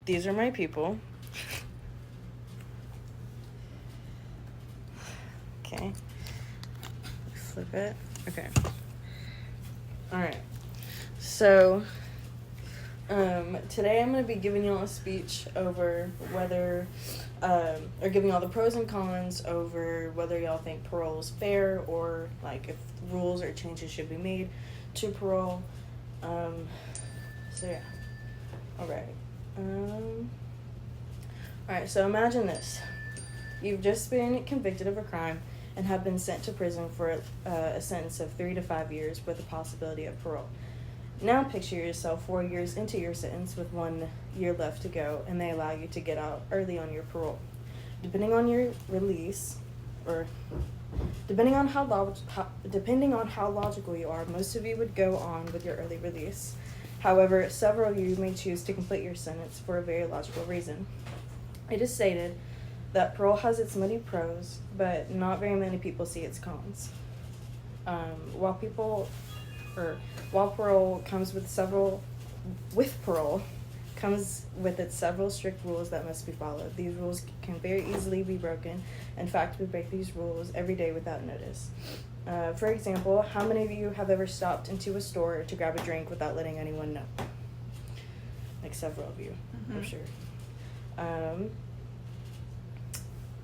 these are my people. Okay. Flip it. Okay. All right. So, today I'm going to be giving y'all a speech over whether, or giving all the pros and cons over whether y'all think parole is fair or, like, if rules or changes should be made to parole. So, yeah. All right, so imagine this. You've just been convicted of a crime and have been sent to prison for a sentence of 3 to 5 years with the possibility of parole. Now picture yourself 4 years into your sentence with 1 year left to go, and they allow you to get out early on your parole. Depending on your release, or depending on how logical you are, most of you would go on with your early release. However, several of you may choose to complete your sentence for a very logical reason. It is stated that parole has its many pros, but not very many people see its cons. While parole comes with its several strict rules that must be followed. These rules can very easily be broken. In fact, we break these rules every day without notice. For example, how many of you have ever stopped into a store to grab a drink without letting anyone know? Like several of you, I'm sure.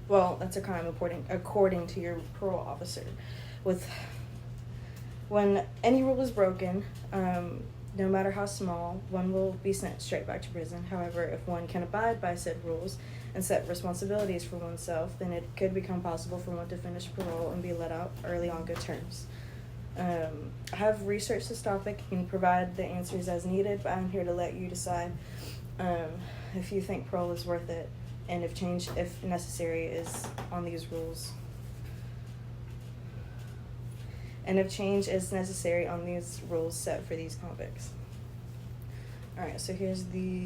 Well, that's a crime according to your parole officer. When any rule is broken, no matter how small, one will be sent straight back to prison. However, if one can abide by said rules and set responsibilities for oneself, then it could become possible for one to finish parole and be let out early on good terms. I have researched this topic and provide the answers as needed, but I'm here to let you decide if you think parole is worth it and if change, if necessary, is on these rules. And if change is necessary on these rules set for these convicts. Alright, so here's the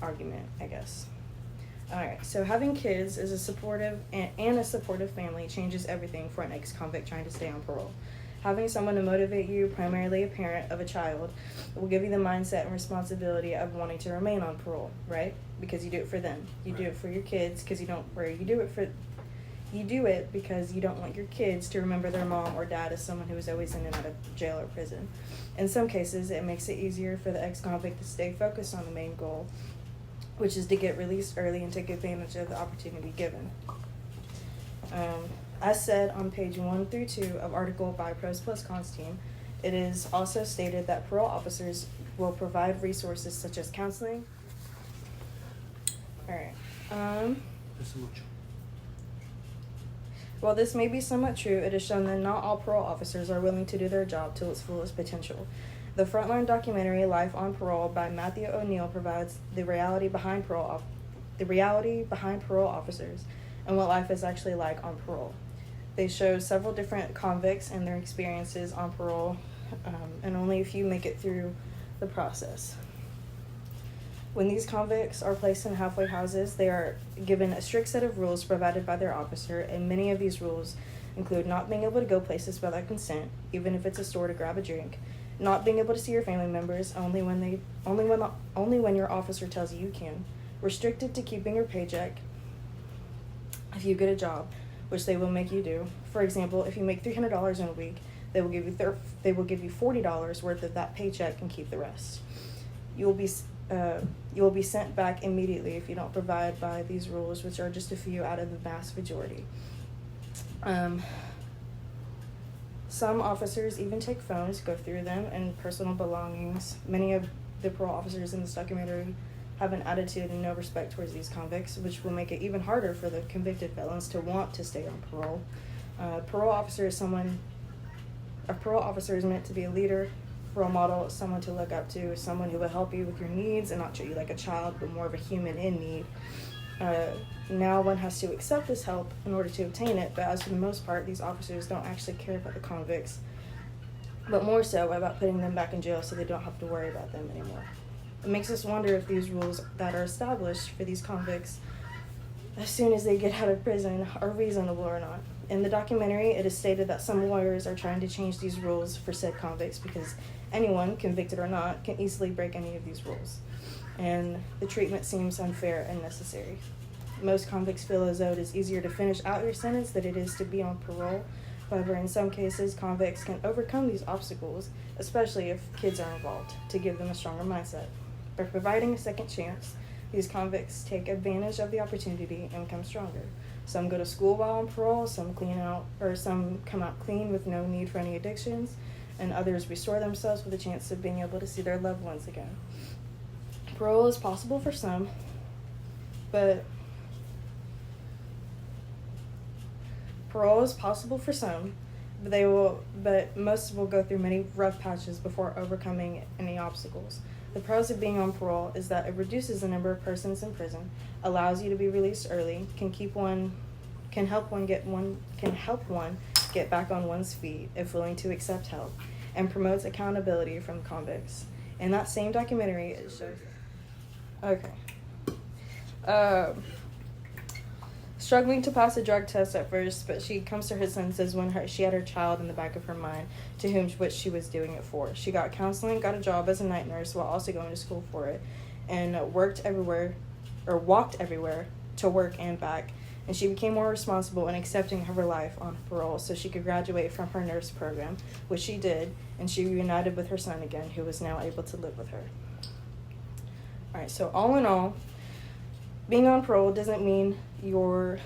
argument, I guess. Alright, so having kids is a supportive family changes everything for an ex-convict trying to stay on parole. Having someone to motivate you, primarily a parent of a child, will give you the mindset and responsibility of wanting to remain on parole, right? Because you do it for them. You do it for your kids because you do it because you don't want your kids to remember their mom or dad as someone who is always in and out of jail or prison. In some cases, it makes it easier for the ex-convict to stay focused on the main goal, which is to get released early and take advantage of the opportunity given. As said on page 1 through 2 of article by Pros Plus Cons team, it is also stated that parole officers will provide resources such as counseling. Alright. While this may be somewhat true, it is shown that not all parole officers are willing to do their job to its fullest potential. The Frontline documentary Life on Parole by Matthew O'Neill provides the reality behind parole officers and what life is actually like on parole. They show several different convicts and their experiences on parole, and only a few make it through the process. When these convicts are placed in halfway houses, they are given a strict set of rules provided by their officer, and many of these rules include not being able to go places without consent, even if it's a store to grab a drink, not being able to see your family members only when your officer tells you you can, restricted to keeping your paycheck if you get a job, which they will make you do. For example, if you make $300 in a week, they will give you $40 worth of that paycheck and keep the rest. You will be sent back immediately if you don't provide by these rules, which are just a few out of the vast majority. Some officers even take phones, go through them, and personal belongings. Many of the parole officers in this documentary have an attitude and no respect towards these convicts, which will make it even harder for the convicted felons to want to stay on parole. A parole officer is meant to be a leader, role model, someone to look up to, someone who will help you with your needs and not treat you like a child, but more of a human in need. Now one has to accept this help in order to obtain it, but as for the most part, these officers don't actually care about the convicts, but more so about putting them back in jail so they don't have to worry about them anymore. It makes us wonder if these rules that are established for these convicts as soon as they get out of prison are reasonable or not. In the documentary, it is stated that some lawyers are trying to change these rules for said convicts because anyone, convicted or not, can easily break any of these rules. and the treatment seems unfair and necessary. Most convicts feel as though it is easier to finish out your sentence than it is to be on parole. However, in some cases, convicts can overcome these obstacles, especially if kids are involved, to give them a stronger mindset. By providing a second chance, these convicts take advantage of the opportunity and become stronger. Some go to school while on parole, some come out clean with no need for any addictions, and others restore themselves with a chance of being able to see their loved ones again. Parole is possible for some, but most will go through many rough patches before overcoming any obstacles. The pros of being on parole is that it reduces the number of persons in prison, allows you to be released early, can help one get back on one's feet if willing to accept help, and promotes accountability from convicts. In that same documentary, it shows. Okay. Struggling to pass a drug test at first, but she comes to her senses when she had her child in the back of her mind, which she was doing it for. She got counseling, got a job as a night nurse while also going to school for it, and walked everywhere to work and back. And she became more responsible and accepting of her life on parole so she could graduate from her nurse program, which she did, and she reunited with her son again, who was now able to live with her. All right, so all in all, being on parole doesn't mean you're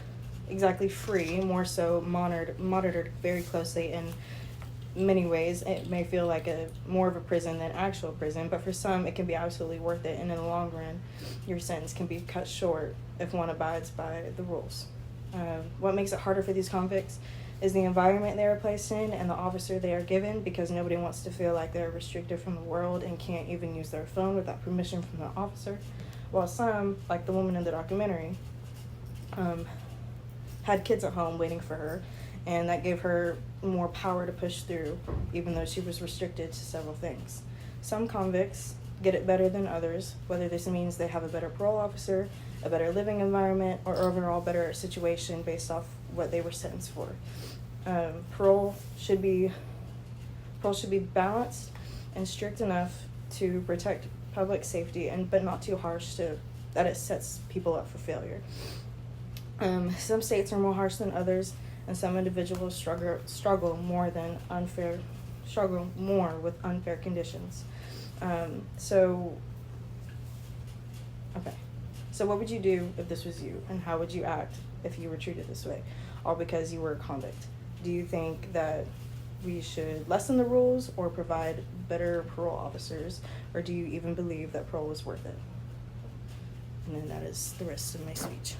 exactly free, more so monitored very closely in many ways. It may feel like more of a prison than actual prison, but for some it can be absolutely worth it, and in the long run your sentence can be cut short if one abides by the rules. What makes it harder for these convicts is the environment they are placed in and the officer they are given, because nobody wants to feel like they're restricted from the world and can't even use their phone without permission from the officer. While some, like the woman in the documentary, had kids at home waiting for her, and that gave her more power to push through, even though she was restricted to several things. Some convicts get it better than others, whether this means they have a better parole officer, a better living environment, or overall better situation based off what they were sentenced for. Parole should be balanced and strict enough to protect public safety, but not too harsh that it sets people up for failure. Some states are more harsh than others, and some individuals struggle more with unfair conditions. So what would you do if this was you, and how would you act if you were treated this way, all because you were a convict? Do you think that we should lessen the rules or provide better parole officers, or do you even believe that parole is worth it? And then that is the rest of my speech.